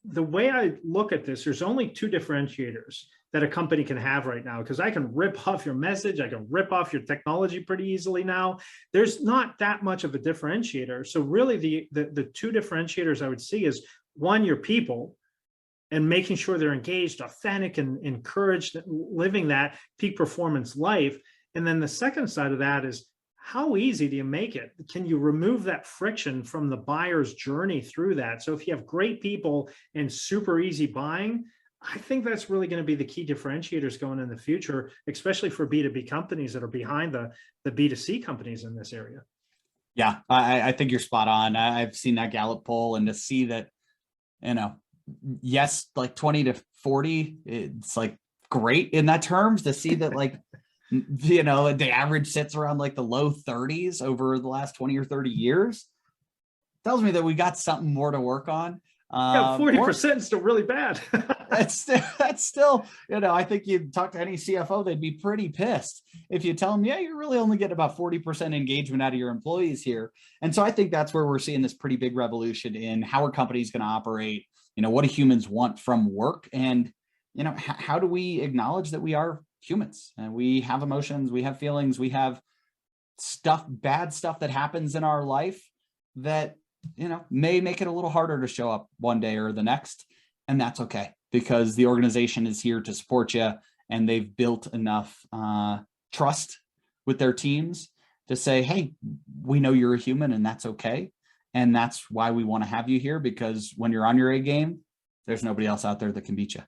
the way I look at this, there's only two differentiators that a company can have right now, because I can rip off your message, I can rip off your technology pretty easily now. There's not that much of a differentiator. So really the two differentiators I would see is, one, your people, and making sure they're engaged, authentic, and encouraged, living that peak performance life. And then the second side of that is, how easy do you make it? Can you remove that friction from the buyer's journey through that? So if you have great people and super easy buying, I think that's really going to be the key differentiators going in the future, especially for B2B companies that are behind the B2C companies in this area. Yeah, I think you're spot on. I've seen that Gallup poll, and to see that, yes, like 20 to 40, it's like great in that terms. To see that, like, the average sits around like the low 30s over the last 20 or 30 years, tells me that we got something more to work on. Yeah, 40% is still really bad. that's still, I think you'd talk to any CFO, they'd be pretty pissed if you tell them, yeah, you're really only getting about 40% engagement out of your employees here. And so I think that's where we're seeing this pretty big revolution in how are companies going to operate, what do humans want from work? And, how do we acknowledge that we are humans and we have emotions, we have feelings, we have bad stuff that happens in our life that, may make it a little harder to show up one day or the next. And that's okay, because the organization is here to support you, and they've built enough trust with their teams to say, hey, we know you're a human and that's okay. And that's why we want to have you here, because when you're on your A game, there's nobody else out there that can beat you.